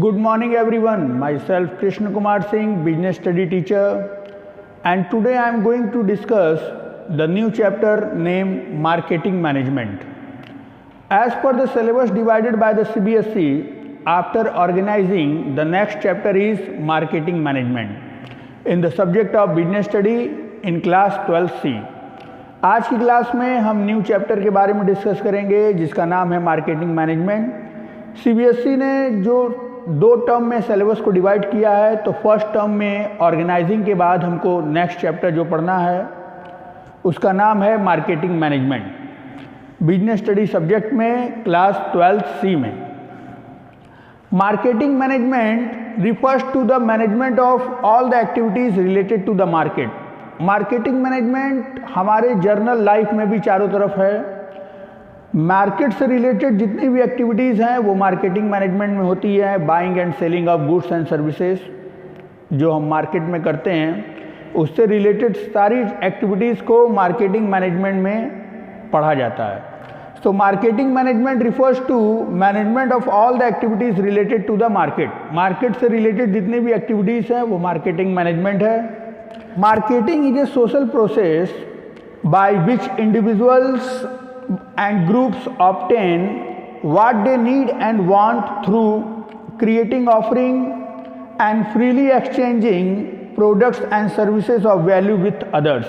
Good morning everyone, myself Krishna Kumar Singh, business study teacher, and today I am going to discuss the new chapter named Marketing Management. As per the syllabus divided by the CBSE, after organizing, the next chapter is Marketing Management in the subject of business study in class 12C. आज की class में हम new chapter के बारे में discuss करेंगे जिसका नाम है मार्केटिंग मैनेजमेंट। सीबीएसई ने जो दो टर्म में सिलेबस को डिवाइड किया है, तो फर्स्ट टर्म में ऑर्गेनाइजिंग के बाद हमको नेक्स्ट चैप्टर जो पढ़ना है उसका नाम है marketing management. Business study subject में क्लास 12C में marketing management refers to the management of all the activities related to the market. Marketing management हमारे जर्नल लाइफ में भी चारों तरफ है। मार्केट से रिलेटेड जितनी भी एक्टिविटीज़ हैं वो मार्केटिंग मैनेजमेंट में होती है। Buying and selling of goods and services जो हम मार्केट में करते हैं, उससे रिलेटेड सारी एक्टिविटीज़ को मार्केटिंग मैनेजमेंट में पढ़ा जाता है। तो marketing management refers to management of all the activities related to the market. Market से रिलेटेड जितनी भी एक्टिविटीज़ हैं वो मार्केटिंग मैनेजमेंट है। Marketing is a social process by which individuals and groups obtain what they need and want through creating, offering and freely exchanging products and services of value with others।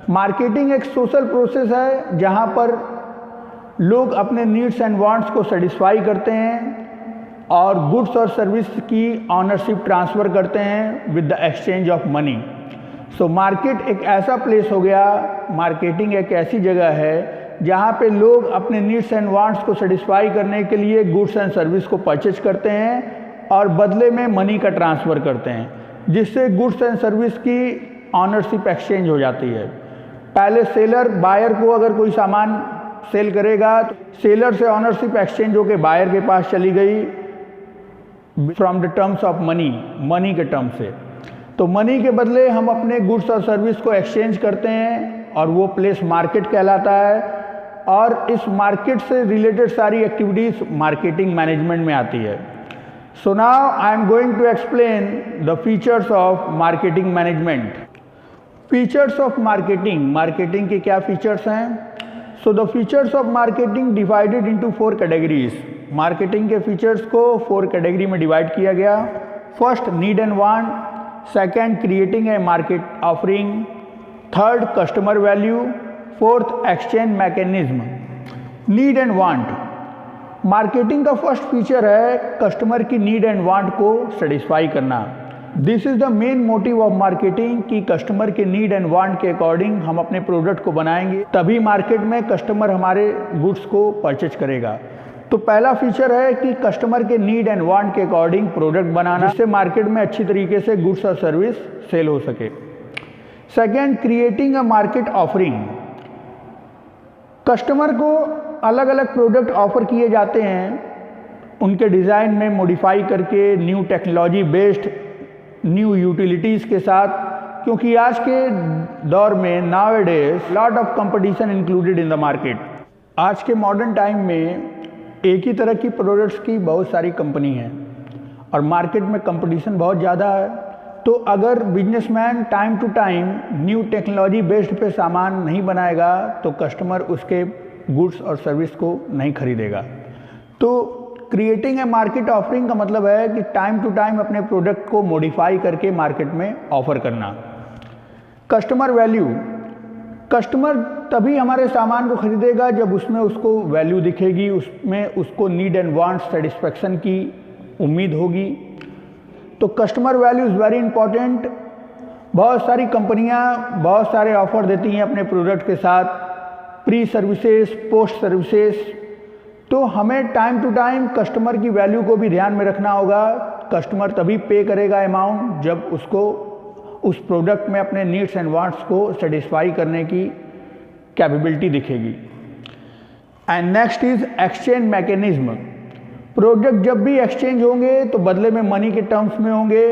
Marketing एक social process है जहाँ पर लोग अपने needs and wants को satisfy करते हैं और गुड्स और सर्विस की ऑनरशिप ट्रांसफ़र करते हैं with the exchange of money. So market एक ऐसा प्लेस हो गया, मार्केटिंग एक ऐसी जगह है जहाँ पे लोग अपने नीड्स एंड वांट्स को सेटिस्फाई करने के लिए गुड्स एंड सर्विस को परचेज करते हैं और बदले में मनी का ट्रांसफ़र करते हैं, जिससे गुड्स एंड सर्विस की ऑनरशिप एक्सचेंज हो जाती है। पहले सेलर बायर को अगर कोई सामान सेल करेगा तो सेलर से ऑनरशिप एक्सचेंज होकर बायर के पास चली गई from the terms of money के टर्म से। तो मनी के बदले हम अपने गुड्स और सर्विस को एक्सचेंज करते हैं और वो प्लेस मार्केट कहलाता है। और इस मार्केट से रिलेटेड सारी एक्टिविटीज़ मार्केटिंग मैनेजमेंट में आती है। So now I am going to explain the features of marketing management. Features of marketing के क्या फीचर्स हैं? So the features of marketing divided into 4 categories. Marketing के फीचर्स को 4 कैटेगरी में डिवाइड किया गया। First, need and want. Second, creating a market offering. Third, customer value. Fourth, exchange mechanism. Need and want. Marketing का first feature है customer की need and want को satisfy करना। This is the main motive of marketing कि customer के need and want के according हम अपने प्रोडक्ट को बनाएंगे, तभी मार्केट में कस्टमर हमारे गुड्स को परचेज करेगा। तो पहला फीचर है कि कस्टमर के नीड एंड वांट के अकॉर्डिंग प्रोडक्ट बनाना, जिससे मार्केट में अच्छी तरीके से गुड्स और सर्विस सेल हो सके। Second, creating a market offering. Customer को अलग अलग प्रोडक्ट ऑफर किए जाते हैं, उनके डिज़ाइन में मॉडिफाई करके, new technology based new utilities के साथ, क्योंकि आज के दौर में nowadays lot of competition included in the market. आज के मॉडर्न टाइम में एक ही तरह की प्रोडक्ट्स की बहुत सारी कंपनी हैं और मार्केट में कंपटीशन बहुत ज़्यादा है। तो अगर businessman time to time new technology based पे सामान नहीं बनाएगा तो कस्टमर उसके गुड्स और सर्विस को नहीं खरीदेगा। तो क्रिएटिंग ए मार्केट ऑफरिंग का मतलब है कि टाइम टू टाइम अपने प्रोडक्ट को मॉडिफाई करके मार्केट में ऑफर करना। Customer value. कस्टमर तभी हमारे सामान को खरीदेगा जब उसमें उसको वैल्यू दिखेगी, उसमें उसको नीड एंड वांट सेटिस्फेक्शन की उम्मीद होगी। तो customer value is very important. बहुत सारी कंपनियां बहुत सारे ऑफर देती हैं अपने प्रोडक्ट के साथ, प्री सर्विसेज, पोस्ट सर्विसेज। तो हमें टाइम टू टाइम कस्टमर की वैल्यू को भी ध्यान में रखना होगा। कस्टमर तभी पे करेगा अमाउंट जब उसको उस प्रोडक्ट में अपने नीड्स एंड वांट्स को सेटिस्फाई करने की कैपेबिलिटी दिखेगी। And next is exchange mechanism. Product जब भी एक्सचेंज होंगे तो बदले में मनी के टर्म्स में होंगे।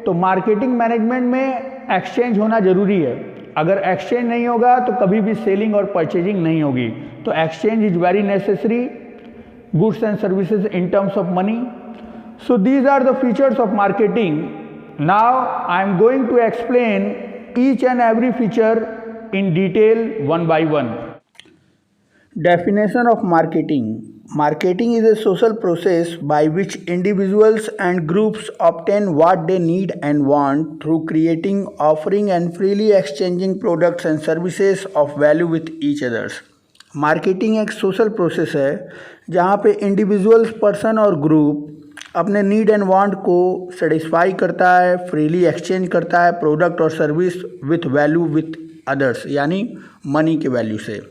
तो मार्केटिंग मैनेजमेंट में एक्सचेंज होना ज़रूरी है। अगर एक्सचेंज नहीं होगा तो कभी भी सेलिंग और परचेजिंग नहीं होगी। तो exchange is very necessary goods and services in terms of money. So these are the features of marketing. Now I am going to explain each and every feature in detail one by one. Definition of marketing. Marketing is a social process by which individuals and groups obtain what they need and want through creating, offering and freely exchanging products and services of value with each others. Marketing एक social process है जहाँ पे individuals, person और group अपने need and want को satisfy करता है, freely exchange करता है प्रोडक्ट और service with value with others, यानी मनी के वैल्यू से,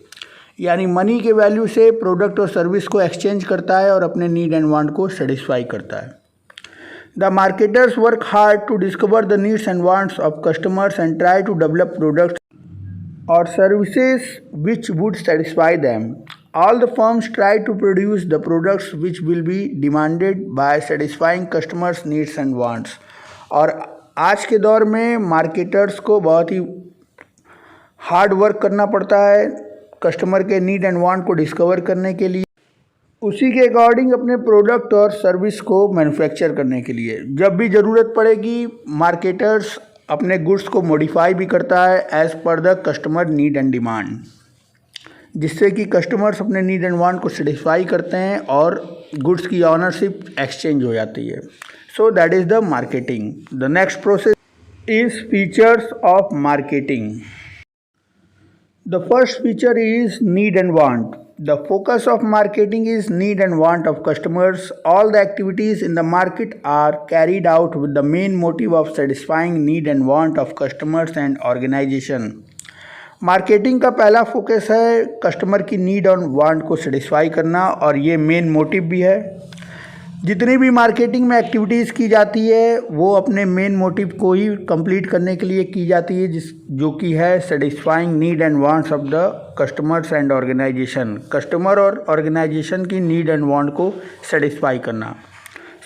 यानी मनी के वैल्यू से प्रोडक्ट और सर्विस को एक्सचेंज करता है और अपने नीड एंड वांट को सेटिस्फाई करता है. The marketers work hard to discover the needs and wants of customers and try to develop products or services which would satisfy them. All the firms try to produce the products which will be demanded by satisfying customers' needs and wants. और आज के दौर में marketers को बहुत ही hard work करना पड़ता है कस्टमर के नीड एंड वांट को डिस्कवर करने के लिए, उसी के अकॉर्डिंग अपने प्रोडक्ट और सर्विस को मैन्युफैक्चर करने के लिए. जब भी ज़रूरत पड़ेगी मार्केटर्स अपने गुड्स को मॉडिफाई भी करता है as per the customer need and demand, जिससे कि कस्टमर्स अपने नीड एंड वांट को सेटिस्फाई करते हैं और गुड्स की ऑनरशिप एक्सचेंज हो जाती है. So that is the marketing. The next process is features of marketing. The first feature is need and want. The focus of marketing is need and want of customers. All the activities in the market are carried out with the main motive of satisfying need and want of customers and organization. Marketing का पहला focus है customer की need और want को satisfy करना, और ये main motive भी है. जितनी भी मार्केटिंग में एक्टिविटीज़ की जाती है वो अपने मेन मोटिव को ही कंप्लीट करने के लिए की जाती है, जो कि है satisfying need and wants of the customers and organization. Customer और ऑर्गेनाइजेशन की नीड एंड वांट को सेटिस्फाई करना.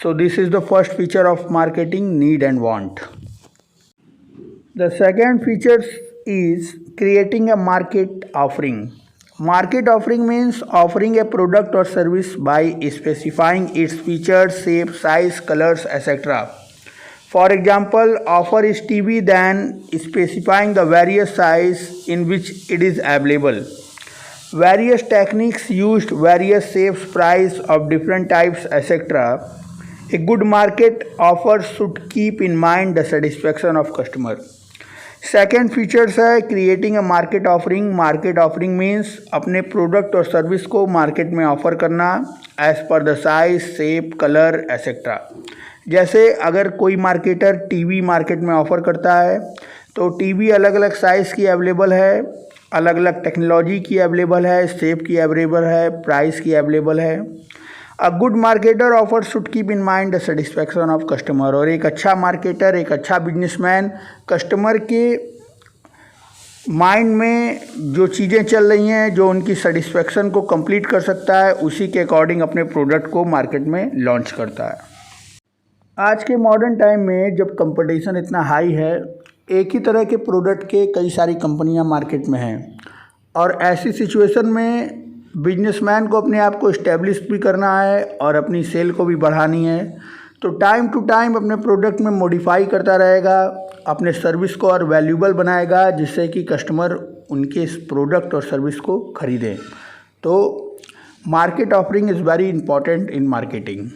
So this is the first feature of marketing, need and want. The second feature is creating a market offering. Market offering means offering a product or service by specifying its features, shape, size, colors, etc. For example, offer is TV, then specifying the various size in which it is available. Various techniques used, various shapes, price of different types, etc. A good market offer should keep in mind the satisfaction of customer. Second features है creating a market offering. Market offering means अपने product और service को market में offer करना as per the size, shape, colour etcetera. जैसे अगर कोई marketer TV market में ऑफ़र करता है तो टीवी अलग अलग साइज़ की अवेलेबल है, अलग अलग टेक्नोलॉजी की अवेलेबल है, शेप की अवेलेबल है, प्राइस की अवेलेबल है. A good marketer offer should keep in mind the satisfaction of customer. और एक अच्छा मार्केटर, एक अच्छा बिजनेसमैन कस्टमर के माइंड में जो चीज़ें चल रही हैं, जो उनकी सेटिस्फैक्शन को कंप्लीट कर सकता है, उसी के अकॉर्डिंग अपने प्रोडक्ट को मार्केट में लॉन्च करता है. आज के मॉडर्न टाइम में जब कंपटीशन इतना हाई है, एक ही तरह के प्रोडक्ट के कई सारी कंपनियां मार्केट में हैं, और ऐसी सिचुएशन में बिजनेसमैन को अपने आप को इस्टेब्लिश भी करना है और अपनी सेल को भी बढ़ानी है. तो टाइम टू टाइम अपने प्रोडक्ट में मॉडिफाई करता रहेगा, अपने सर्विस को और वैल्यूबल बनाएगा, जिससे कि कस्टमर उनके इस प्रोडक्ट और सर्विस को खरीदें. तो market offering is very important in marketing.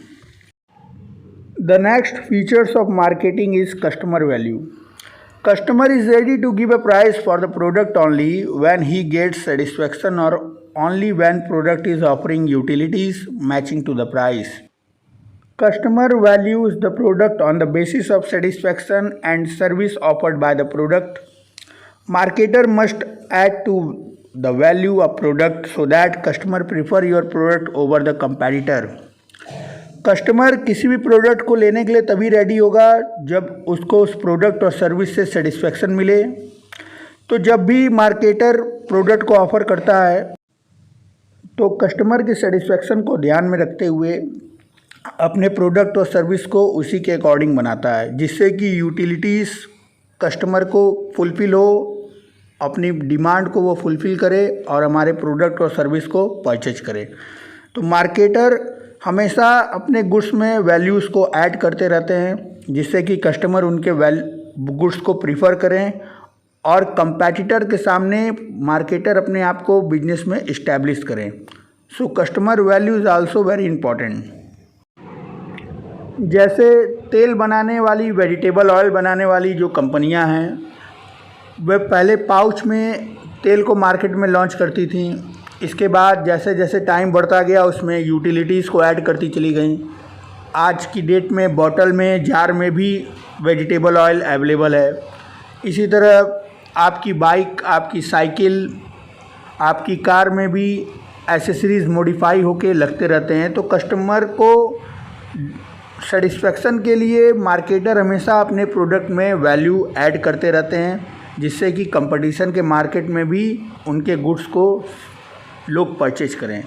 The next features of marketing is customer value. Customer is ready to give a price for the product only when he gets satisfaction, or only when product is offering utilities matching to the price. Customer values the product on the basis of satisfaction and service offered by the product. Marketer must add to the value of product so that customer prefer your product over the competitor. Customer किसी भी product को लेने के लिए तभी ready होगा जब उसको उस प्रोडक्ट और सर्विस से सेटिस्फेक्शन मिले. तो जब भी मार्केटर प्रोडक्ट को ऑफ़र करता है तो कस्टमर की सेटिस्फेक्शन को ध्यान में रखते हुए अपने प्रोडक्ट और सर्विस को उसी के अकॉर्डिंग बनाता है, जिससे कि यूटिलिटीज़ कस्टमर को फुलफ़िल हो, अपनी डिमांड को वो फुलफ़िल करे और हमारे प्रोडक्ट और सर्विस को परचेज करे. तो मार्केटर हमेशा अपने गुड्स में वैल्यूज़ को ऐड करते रहते हैं जिससे कि कस्टमर उनके गुड्स को प्रीफर करें और कंपैटिटर के सामने मार्केटर अपने आप को बिजनेस में इस्टेब्लिश करें। So customer value is also very important. जैसे तेल बनाने वाली, वेजिटेबल ऑयल बनाने वाली जो कंपनियां हैं, वे पहले पाउच में तेल को मार्केट में लॉन्च करती थी। इसके बाद जैसे जैसे टाइम बढ़ता गया उसमें यूटिलिटीज़ को ऐड करती चली गई। आज की डेट में बॉटल में, जार में भी वेजिटेबल ऑयल अवेलेबल है। इसी तरह आपकी बाइक, आपकी साइकिल, आपकी कार में भी एसेसरीज़ मॉडिफाई होके लगते रहते हैं। तो कस्टमर को सेटिस्फेक्शन के लिए मार्केटर हमेशा अपने प्रोडक्ट में वैल्यू ऐड करते रहते हैं जिससे कि कंपटीशन के मार्केट में भी उनके गुड्स को लोग परचेज करें।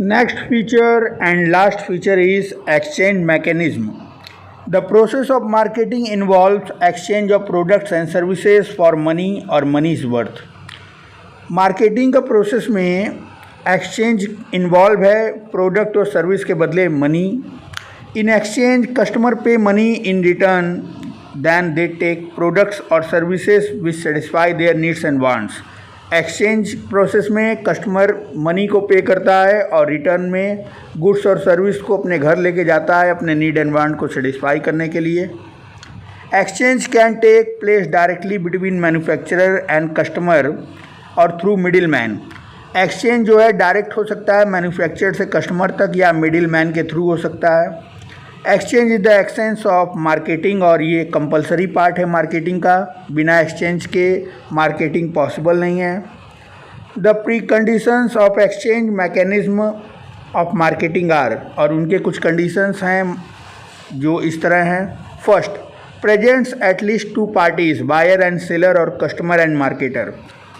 Next feature and last feature is exchange mechanism. The process of marketing involves exchange of products and services for money और मनी इज़ वर्थ। मार्केटिंग का प्रोसेस में एक्सचेंज इन्वॉल्व है, प्रोडक्ट और सर्विस के बदले money. In exchange customer pay money in return, then they take products और services which satisfy their needs and wants. Exchange process में customer money को pay करता है और रिटर्न में गुड्स और सर्विस को अपने घर लेके जाता है अपने नीड एंड वांट को सेटिस्फाई करने के लिए। Exchange can take place directly between manufacturer and customer or through middle man. Exchange जो है डायरेक्ट हो सकता है मैन्युफैक्चरर से कस्टमर तक या मिडिल मैन के थ्रू हो सकता है। Exchange is the essence of marketing और ये कंपलसरी पार्ट है मार्केटिंग का। बिना एक्सचेंज के मार्केटिंग पॉसिबल नहीं है। The pre conditions of exchange mechanism of marketing are, और उनके कुछ कंडीशंस हैं जो इस तरह हैं। First, presents at least two parties, buyer and seller or customer and marketer.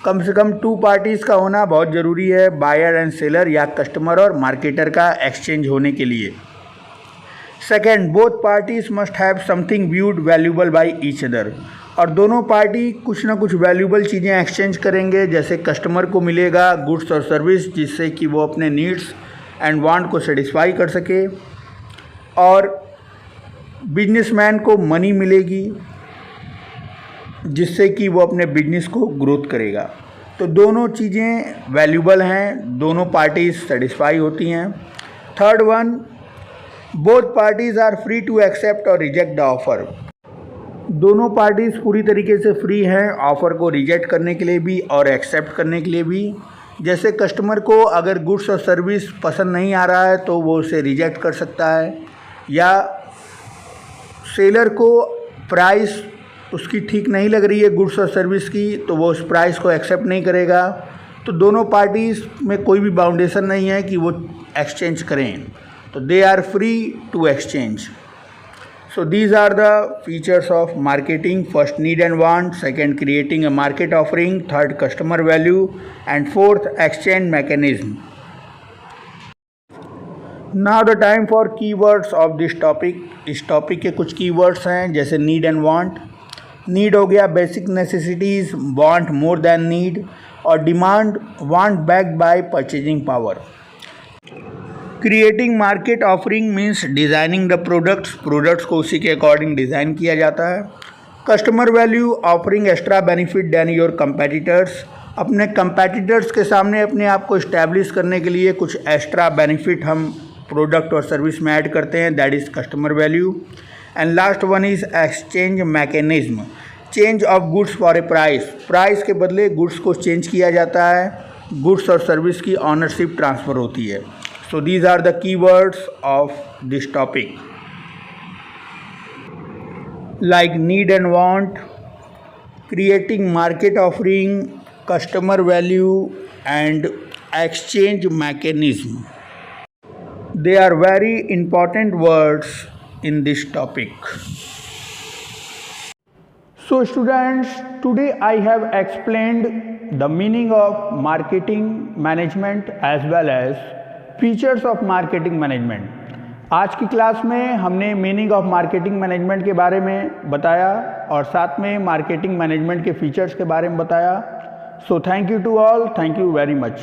कम से कम 2 पार्टीज़ का होना बहुत ज़रूरी है, बायर एंड सेलर या कस्टमर और मार्केटर का एक्सचेंज होने के लिए। Second, both parties must have something viewed valuable by each other, और दोनों पार्टी कुछ ना कुछ वैल्यूबल चीज़ें एक्सचेंज करेंगे। जैसे कस्टमर को मिलेगा गुड्स और सर्विस जिससे कि वो अपने नीड्स एंड वांट को सेटिस्फाई कर सके, और बिजनेसमैन को मनी मिलेगी जिससे कि वो अपने बिजनेस को ग्रोथ करेगा। तो दोनों चीज़ें वैल्यूबल हैं, दोनों पार्टीज सेटिस्फाई होती हैं। Third one, both parties are free to accept or reject the offer. दोनों पार्टीज पूरी तरीके से फ्री हैं ऑफ़र को रिजेक्ट करने के लिए भी और एक्सेप्ट करने के लिए भी। जैसे कस्टमर को अगर गुड्स और सर्विस पसंद नहीं आ रहा है तो वो उसे रिजेक्ट कर सकता है, या सेलर को प्राइस उसकी ठीक नहीं लग रही है गुड्स और सर्विस की तो वो उस प्राइस को एक्सेप्ट नहीं करेगा। तो दोनों पार्टीज़ में कोई भी बाउंडेशन नहीं है कि वो एक्सचेंज करें, तो they are free to exchange. So these are the features of marketing. First, need and want. Second, creating a market offering. Third, customer value. And fourth, exchange mechanism. Now the time for keywords of this topic. इस topic के कुछ keywords हैं जैसे need and want. Need हो गया basic necessities, want more than need, और demand want backed by purchasing power. Creating market offering means designing the products को उसी के अकॉर्डिंग डिज़ाइन किया जाता है। Customer value, offering extra benefit than your competitors. अपने कंपेटिटर्स के सामने अपने आप को इस्टेब्लिश करने के लिए कुछ एक्स्ट्रा बेनिफिट हम प्रोडक्ट और सर्विस में ऐड करते हैं, that is customer value. And last one is exchange mechanism. Change of goods for a price के बदले गुड्स को चेंज किया जाता है, गुड्स और सर्विस की ऑनरशिप ट्रांसफ़र होती है। So these are the keywords of this topic, like need and want, creating market offering, customer value, and exchange mechanism. They are very important words in this topic. So students, today I have explained the meaning of marketing management as well as features of marketing management. आज की class में हमने meaning of marketing management के बारे में बताया और साथ में मार्केटिंग मैनेजमेंट के फीचर्स के बारे में बताया। So thank you to all, thank you very much.